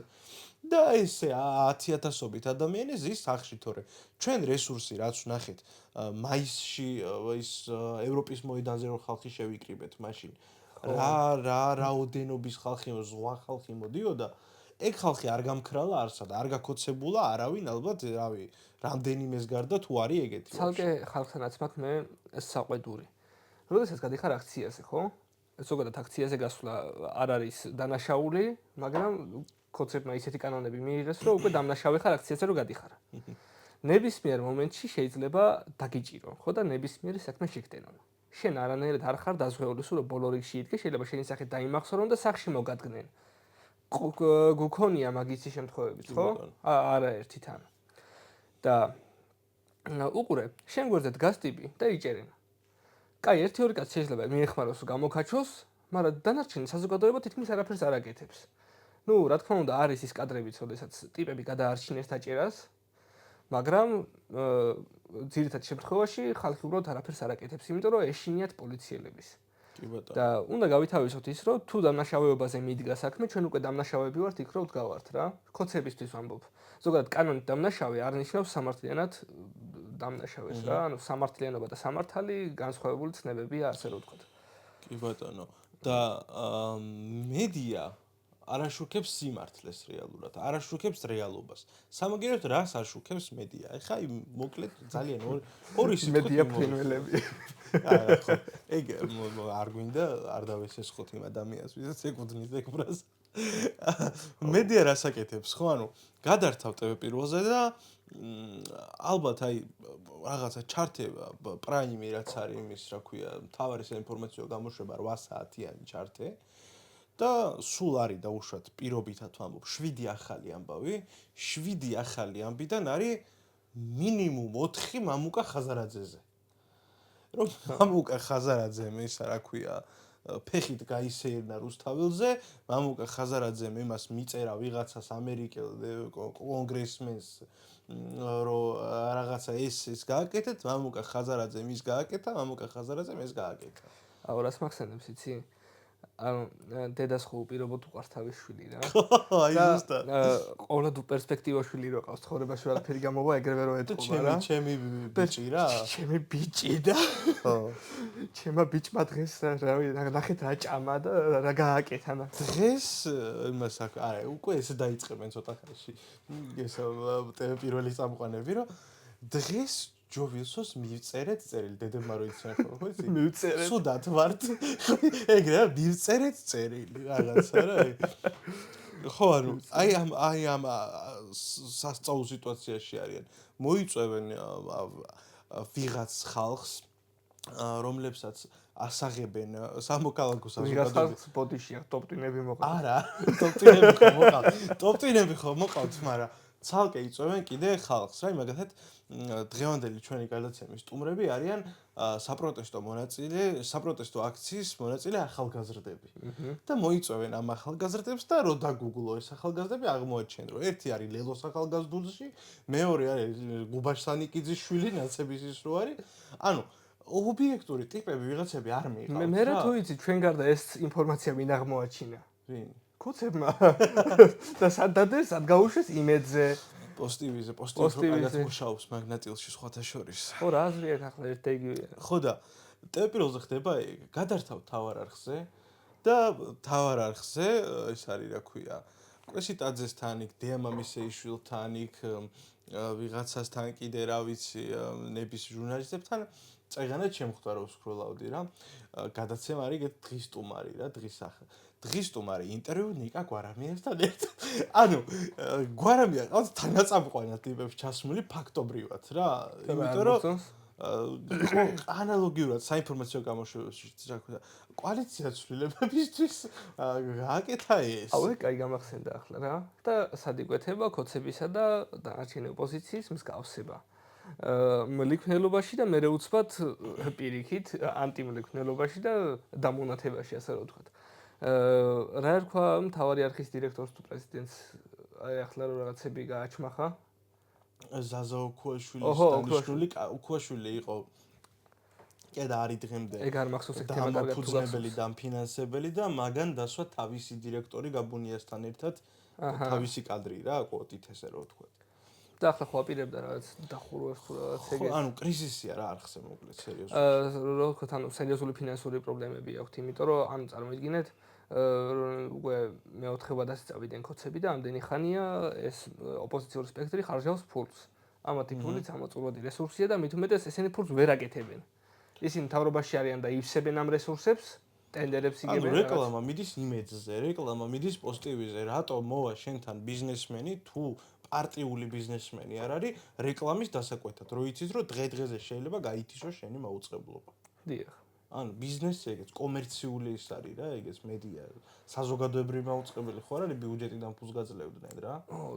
და ესე 10,000-ობით ადამიანი ზის სახში, თორე ჩვენ რესურსი რაც ვნახეთ, მაისში ის ევროპის მოედანზე რომ ხალხი შევიკრიბეთ, მაშინ რაოდენობის ხალხი, ზღვა ხალხი მოდიოდა, ეგ ხალხი არ გამქრალა არსად, არ გაკოცებულა არავინ, ალბათ, რავი, რამდენიმეს გარდა თუ არის ეგეთი. ცალკე ხალხთანაც მაქვს მე საყვედური. როდესაც გადიხარ აქციაზე, ხო? ზოგადად აქციაზე გასვლა არ არის დანაშაული, მაგრამ კონცეპტმა ისეთი კანონები მიიღეს, რომ უკვე დამნაშავე ხარ აქციაზე რომ გადიხარ. ნებისმიერ მომენტში შეიძლება დაგიჭირო, ხო და ნებისმიერი საქმე შეგდენონ. შენ არანაირად არ ხარ დაზღვეული, სულ ბოლო რიგში იდგე, შეიძლება შენი სახე დაიმახსოვრონ და სახში მოგადგნენ. გქონია მაგისი შემთხვევებიც, ხო? არაერთი თან. და უყურე, შენ გვერდზე დგას ტიპი და იჭერენ. კაი, ერთი-ორი კაცი შეიძლება მიეხმაროს გამოკაჩოს, მაგრამ დანარჩენი საზოგადოება თითქმის არაფერს არ აკეთებს. ნუ, რა თქმა უნდა, არის ის კადრებიც, როდესაც ტიპები გადაარჩინეს დაჭერას, მაგრამ ძირითად შემთხვევაში ხალხი უბრალოდ არაფერს არ აკეთებს, იმიტომ რომ ეშინიათ პოლიციელების. კი ბატონო. და უნდა გავითავისოთ ის, რომ თუ დამნაშავეობაზე მიდგა საქმე, ჩვენ უკვე დამნაშავეები ვართ, იქ რომ ვდგავართ რა. ხოცებისთვის ვამბობ. ზოგადად კანონით დამნაშავე არ ნიშნავს სამართლიანად დამნაშავეს რა. ანუ სამართლიანობა და სამართალი განსხვავებული ცნებებია, ასე რომ ვთქვათ. კი ბატონო. და მედია არ აშუქებს სიმართლეს რეალურად, არ აშუქებს რეალობას. სამაგიეროდ რას აშუქებს მედია? ეხა მოკლედ ძალიან ორი სიტყვით მედია ფრინველები. არა ხო. ეგ არ გვინდა არ დავესესხოთ იმ ადამიანს, ვისაც ეკუთვნის ეგ ფრაზა. მედია რას აკეთებს, ხო? ანუ გადართავ ტევე პირველზე და ალბათ აი რაღაცა ჩარტება პრაიმი რაც არის იმის, რა ქვია, მთავარი საინფორმაციო გამოშვება 8 საათიანი ჩარტე. და სულ არის დაუშვათ პირობითად ვამბობ 7 ახალი ამბავი, 7 ახალი ამბიდან არის მინიმუმ 4 მამუკა ხაზარაძეზე. რომ მამუკა ხაზარაძემ ისა რა ქვია ფეხით გაისეირნა რუსთაველზე, მამუკა ხაზარაძემ იმას მიწერა ვიღაცას ამერიკელ კონგრესმენს რომ რაღაცა ეს გააკეთეთ, მამუკა ხაზარაძემ ის გააკეთა, მამუკა ხაზარაძემ ეს გააკეთა. აუ რას მახსენებს იცი? ანუ დედას ხო უპირობოდ უყარს თავის შვილი რა. აი ზუსტად. ყოველდღე პერსპექტივაშვილი რო ყავს ცხოვრებაში ვერაფერი გამოვა ეგრევე რო ეთქობა რა. ჩემი ბიჭი რა. ჩემი ბიჭი და ხო. ჩემა ბიჭმა დღეს რავი ნახეთ რა ჭამა და რა გააკეთა ნა. დღეს იმას არა უკვე ესე დაიწყებენ ცოტა ხანში. ეს პირველი წამყვანები რომ დღეს ჯო ვილსონს მივწერეთ წერილი დედებმა რო იციან ხო იცი? მივწერეთ. სუდად ვართ. ეგრე მივწერეთ წერილი რაღაცა რა. ხო ანუ აი ამ სასწაულ სიტუაციაში არიან. მოიწევენ ვიღაც ხალხს რომლებსაც ასაღებენ სამოქალაქო საზოგადოებას. ვიღაც ბოდიშია ტოპტვინები მოყავთ. არა, ტოპტვინები ხო მოყავთ. ტოპტვინები ხო მოყავთ, მაგრამ ცალკე იწევენ კიდე ხალხს, რა, მაგალითად დღევანდელი ჩვენი გადაცემის სტუმრები არიან საპროტესტო აქციის მონაწილე ახალგაზრდები. და მოიწევენ ამ ახალგაზრდებს და რო დაგუგლო ეს ახალგაზრდები აღმოაჩენ, რომ ერთი არის ლელოს ახალგაზრდულში, მეორე არის გუბაშ სანიკიძის შვილი, ნაცების ის რო არის. ანუ ობიექტური ტიპები ვიღაცები არ მიიღავთ. მე რა თუ იცი, ჩვენ გარდა ეს ინფორმაცია ვინ აღმოაჩინა? ვინ? კოცებმა. და სადადეს სად გაუშვეს იმედზე. პოსტივიზე კარგად მუშაობს მაგნატილში სხვათა შორის. ხო რა აზრი აქვს ახლა ერთ ეგივეა. ხო და ტელეპიროზე ხდება ეგ, გადართავ თავარ არხზე და თავარ არხზე ეს არის რა ქვია, კვესიტაძესთან იქ, დიამამისეიშვილთან იქ, ვიღაცასთან კიდე რა ვიცი, ნების ჟურნალისტებთან წეგანად შემხვდა რომ ვსკროლავდი რა. გადაცემა არის ეგ დღის სტუმარი რა, დღის სტუმარი ინტერვიუ ნიკა გვარამიასთან ერთად. ანუ გვარამია ყავს თანაწამყვანად ტიპებს ჩასმული ფაქტობრივად რა. იმიტომ რომ ანალოგიურად საინფორმაციო გამოშვებებში რა ქვია, კოალიცია ცვლილებებისთვის გააკეთა ეს. აუ ეგ კაი გამახსენდა ახლა რა. და სად იკვეთება კოცებისა და დანარჩენი ოპოზიციის მსგავსება. მლიქნელობაში და მერე უცბად პირიქით ანტიმლიქნელობაში და დამონათებაში ასე რომ ვთქვათ. რა ერქვა მთავარი არქის დირექტორს თუ პრეზიდენტს აი ახლა რომ რაღაცები გააჩმახა? ზაზა ოქუაშვილის დანიშნული ოქუაშვილი იყო და არის დღემდე ეგ არ მახსოვს ეგ თემა კარგად თუ დამფუძნებელი და ფინანსებელი და მაგან დასვა თავისი დირექტორი გაბუნიასთან ერთად თავისი კადრი რა კვოტით ესე რომ ვთქვა. და ახლა ხო აპირებდა რაღაც დახურვას თუ რაღაც ეგეთ. ანუ კრიზისია რა არხზე მოკლედ სერიოზულად. რა ვთქვათ, ანუ სერიოზული ფინანსური პრობლემები აქვს, იმიტომ რომ ანუ წარმოიდგინეთ უკვე მეოთხეობადაც წავიდნენ კოცები და ამდენი ხანია ეს ოპოზიციური სპექტრი ხარჯავს ფულს. ამათი ფულიც ამოწურვადი რესურსია და მით უმეტეს ესენი ფულს ვერ აკეთებენ. ისინი მთავრობაში არიან და ივსებენ ამ რესურსებს, ტენდერებს იგებენ. ანუ რეკლამა მიდის იმედზე, რეკლამა მიდის პოზიტივზე. რატო მოვა შენთან ბიზნესმენი თუ პარტიული ბიზნესმენი არ არის რეკლამის დასაკვეთად, რო იცის რომ დღე-დღეზე შეიძლება გაითიშოს შენი მაუწყებლობა. დიახ. ანუ ბიზნესი ეგეც კომერციული ის არის რა, ეგეც მედია, საზოგადოებრივი მაუწყებელი ხო არ არის ბიუჯეტიდან ფულს გაძლევდნენ რა.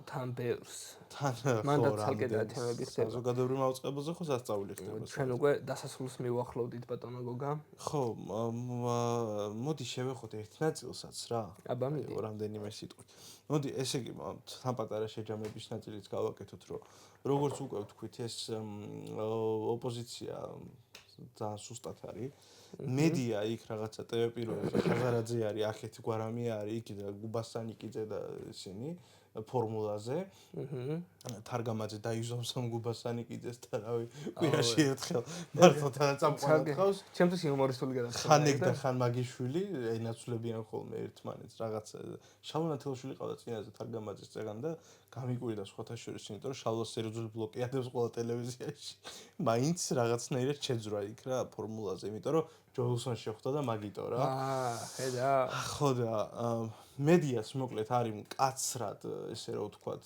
თან ბევრს. თან მანდაც ცალკე თემები ხდება. საზოგადოებრივ მაუწყებელზე ხო სასწაული ხდება. ჩვენ უკვე დასასრულს მივახლოვდით ბატონო გოგა. ხო, მოდი შევეხოთ ერთ ნაწილსაც რა. აბა მიდი. რამდენიმე სიტყვით. მოდი, ესე იგი, თან პატარა შეჯამების ნაწილიც გავაკეთოთ, რომ როგორც უკვე ვთქვით, ეს ოპოზიცია ძალიან სუსტად არის. მედია იქ რაღაცა ტელეპიროებზე ხაზარაძე არის, აქეთ გვარამია არის, იქ გუბასანიკიძე და ისინი ფორმულაზე. თარგამაძე დაიზომს ამ გუბასანიკიძეს და რავი, კვირაში ერთხელ მართლა წამყვანავს. ჩემთვის იუმორისტული გადაცემა. ხან ეგ და ხან მაგიშვილი ენაცვლებიან ხოლმე ერთმანეთს რაღაცა. შალვა ნათელაშვილი ყავდა წინაზე თარგამაძეს წეგან და გამიკვირდა სხვათა შორის, იმიტომ რომ შალვა სერიოზული ბლოკეადებს ყველა ტელევიზიაში. მაინც რაღაცნაირად შეძრა იქ რა ფორმულაზე, იმიტომ რომ ჯოულსონი შეხვდა და მაგიტო რა. ხედა. ხო და მედიას მოკლედ არის მკაცრად ესე რომ ვთქვათ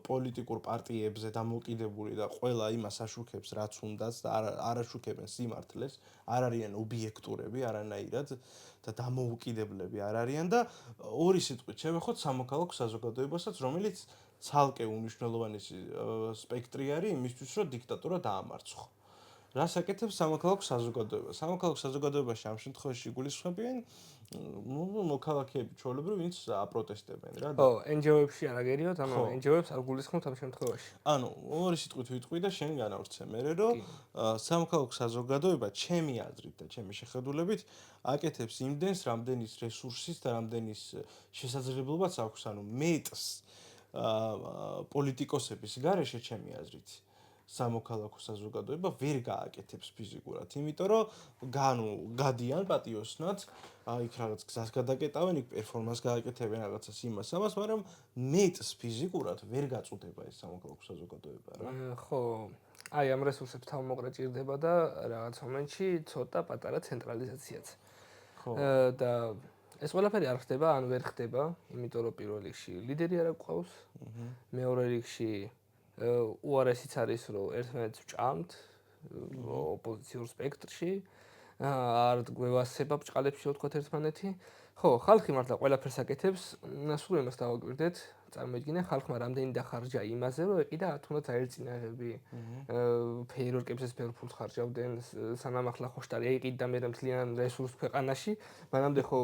პოლიტიკურ პარტიებზე დამოკიდებული და ყველა იმას აშუქებს რაც უნდაც და არ აშუქებენ სიმართლეს, არ არიან ობიექტურები არანაირად და დამოუკიდებლები არ არიან და ორი სიტყვით შევეხოთ სამოქალაქო საზოგადოებასაც, რომელიც ცალკე უმნიშვნელოვანესი სპექტრი არის იმისთვის, რომ დიქტატურა დაამარცხო. რას აკეთებს სამოქალაქო საზოგადოება? სამოქალაქო საზოგადოებაში ამ შემთხვევაში იგულისხმებიან მოქალაქეები, ჩვეულებრივ, ვინც აპროტესტებენ რა. ხო, NGO-ებში არ აგერიოთ, ანუ NGO-ებს არ გულისხმობთ ამ შემთხვევაში. ანუ ორი სიტყვით ვიტყვი და შენ განავრცე მე, რომ სამოქალაქო საზოგადოება ჩემი აზრით და ჩემი შეხედულებით აკეთებს იმდენს, რამდენის რესურსის და რამდენის შესაძლებლობაც აქვს, ანუ მეტს პოლიტიკოსების გარეშე ჩემი აზრით. სამოქალაქო საზოგადოება ვერ გააკეთებს ფიზიკურად, იმიტომ რომ გადიან პატიოსნად, იქ რაღაც გზას გადაკეტავენ, იქ პერფორმანს გააკეთებენ რაღაცას იმას, ამას, მაგრამ მეტს ფიზიკურად ვერ გაწუდება ეს სამოქალაქო საზოგადოება რა. ხო, აი ამ რესურსებს თავმოყრა ჭირდება და რაღაც მომენტში ცოტა პატარა ცენტრალიზაციაც. ხო. და ეს ყველაფერი არ ხდება, ან ვერ ხდება, იმიტომ რომ პირველ რიგში ლიდერი არ გვყავს, მეორე რიგში უარესიც არის რომ ერთმანეთს ვჭამთ ოპოზიციურ სპექტრში არ გვევასება ბჭყალებში ვთქვათ ერთმანეთი ხო ხალხი მართლა ყველაფერს აკეთებს სულ იმას დავაკვირდეთ წარმოიდგინე ხალხმა რამდენი დახარჯა იმაზე რომ ეყიდა თუნდაც აერწინაღები ფეიერვერკებზეც ბევრ ფულს ხარჯავდნენ სანამ ახლა ხოშტარი ეყიდა მე მთლიან რესურს ქვეყანაში მანამდე ხო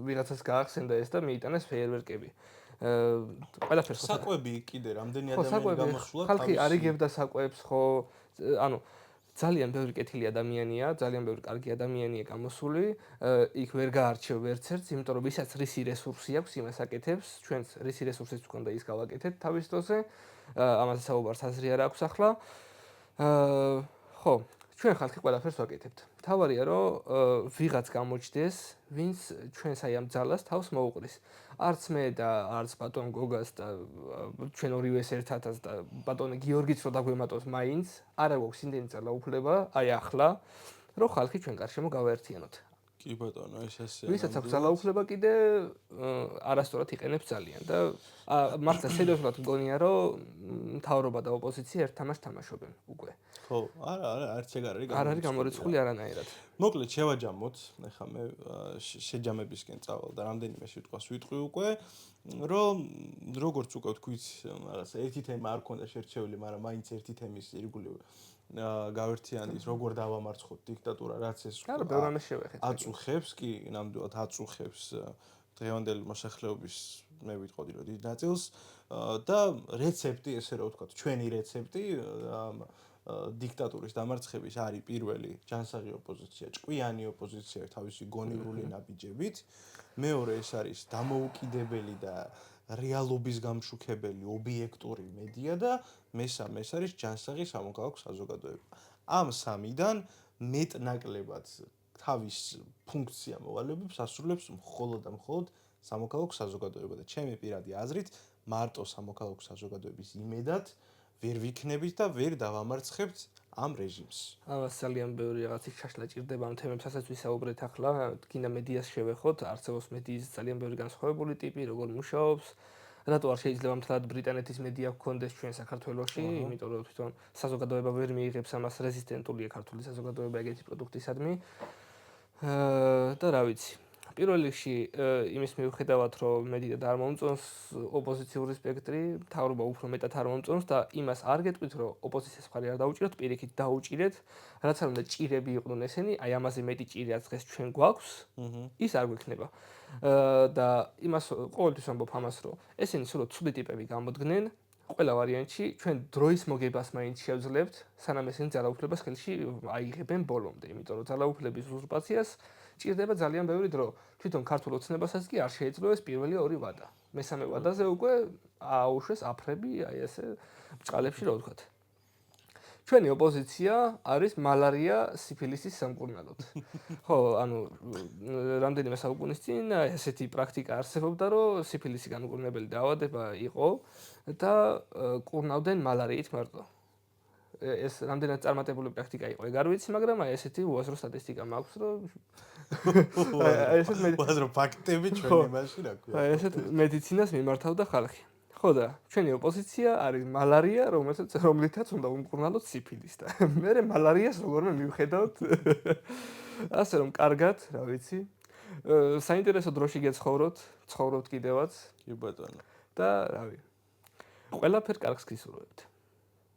ვიღაცას გაახსენდა ეს და მიიტანეს ფეიერვერკები ყველაფერს საკვები კიდე რამდენი ადამიანი გამოსულა ხალხი არიგებდა საკვებს ხო ანუ ძალიან ბევრი კეთილი ადამიანია, ძალიან ბევრი კარგი ადამიანია გამოსული, იქ ვერ გაარჩევ ვერცერთს, იმიტომ რომ ვისაც რისი რესურსი აქვს, იმას აკეთებს, ჩვენც რისი რესურსიც გვქონდა ის გავაკეთეთ თავის დროზე, ამაზე საუბარს აზრი არ აქვს ახლა. ხო, ჩვენ ხალხი ყველაფერს ვაკეთებთ. თავარია რომ ვიღაც გამოჩდეს, ვინც ჩვენს აი ამ ძალას თავს მოუყრის. არც მე და არც ბატონ გოგას და ჩვენ ორივეს ერთადაც და ბატონი გიორგიც რო დაგვემატოს მაინც, არა გვაქვს იმდენი ძალაუფლება, აი ახლა, რომ ხალხი ჩვენ გარშემო გავაერთიანოთ. კი ბატონო, ეს ასე. ვისაც აქვს ძალაუფლება კიდე არასწორად იყენებს ძალიან და მართლა სერიოზულად მგონია რომ მთავრობა და ოპოზიცია ერთ თამაშს თამაშობენ უკვე. ხო, არა, არც ეგ არ არის გამორიცხული არანაირად. მოკლედ შევაჯამოთ, ეხლა მე შეჯამებისკენ წავალ და რამდენიმე სიტყვას ვიტყვი უკვე. რომ როგორც უკვე თქვით, რაღაც ერთი თემა არ ქონდა შერჩეული, მაგრამ მაინც ერთი თემის ირგვლივ გავერთიანდის, როგორ დავამარცხოთ დიქტატურა, რაც ეს არა, ბევრ რამეს შევეხეთ. აწუხებს, კი, ნამდვილად აწუხებს დღევანდელი მოსახლეობის მე ვიტყოდი რომ დიდ ნაწილს და რეცეპტი, ესე რომ ვთქვათ, ჩვენი რეცეპტი დიქტატურის დამარცხების არის პირველი ჯანსაღი ოპოზიცია, ჭკვიანი ოპოზიცია თავისი გონივრული ნაბიჯებით. მეორე ეს არის დამოუკიდებელი და რეალობის გამშუქებელი ობიექტური მედია და მესამე ეს არის ჯანსაღი სამოქალაქო საზოგადოება. ამ სამიდან მეტნაკლებად თავის ფუნქცია მოვალეობებს ასრულებს მხოლოდ და მხოლოდ სამოქალაქო საზოგადოება და ჩემი პირადი აზრით მარტო სამოქალაქო საზოგადოების იმედად ვერ ვიქნებით და ვერ დავამარცხებთ ამ რეჟიმს. ამას ძალიან ბევრი რაღაცის შაშლა ჭირდება ამ თემებსაც ვისაუბრეთ ახლა, კიდე მედიას შევეხოთ, არსებობს მედიის ძალიან ბევრი განსხვავებული ტიპი, როგორ მუშაობს. რატო არ შეიძლება მთლად ბრიტანეთის მედია გქონდეს ჩვენ საქართველოში, იმიტომ რომ თვითონ საზოგადოება ვერ მიიღებს ამას, რეზისტენტულია ქართული საზოგადოება ეგეთი პროდუქტისადმი. და რა ვიცი. პირველ რიგში იმის მიუხედავად, რომ მედია არ მომწონს ოპოზიციური სპექტრი, მთავრობა უფრო მეტად არ მომწონს და იმას არ გეტყვით, რომ ოპოზიციას მხარი არ დაუჭიროთ, პირიქით დაუჭირეთ, რაც არ უნდა ჭირები იყვნენ ესენი, აი ამაზე მეტი ჭირი რაც დღეს ჩვენ გვაქვს, ის არ გვექნება. და იმას ყოველთვის ვამბობ ამას, რომ ესენი სულ ცუდი ტიპები გამოდგნენ, ყველა ვარიანტში ჩვენ დროის მოგებას მაინც შევძლებთ, სანამ ესენი ძალაუფლებას ხელში აიღებენ ბოლომდე, იმიტომ რომ ძალაუფლების უზურპაციას ჭირდება ძალიან ბევრი დრო. თვითონ ქართულ ოცნებასაც კი არ შეეძლო ეს პირველი ორი ვადა. მესამე ვადაზე უკვე აუშვეს აფრები, აი ესე ბჭყალებში რა ვთქვათ. ჩვენი ოპოზიცია არის მალარია სიფილისის სამკურნალოდ. ხო, ანუ რამდენიმე საუკუნის წინ ესეთი პრაქტიკა არსებობდა, რომ სიფილისი განუკურნებელი დაავადება იყო და კურნავდნენ მალარიით მარტო. ეს რამდენად წარმატებული პრაქტიკა იყო, ეგ არ ვიცი, მაგრამ აი ესეთი უაზრო სტატისტიკა მაქვს, რომ აი ესეთ უაზრო ფაქტები ჩვენი იმაში რა ქვია. აი ესეთ მედიცინას მიმართავდა ხალხი. ხო და ჩვენი ოპოზიცია არის მალარია, რომლითაც უნდა უმკურნალოთ სიფილის და მე მალარიას როგორმე მივხედავთ. ასე რომ კარგად, რა ვიცი. საინტერესო დროში გეცხოვროთ, ცხოვრობთ კიდევაც. კი ბატონო. და რავი. ყველაფერ კარგს გისურვებთ.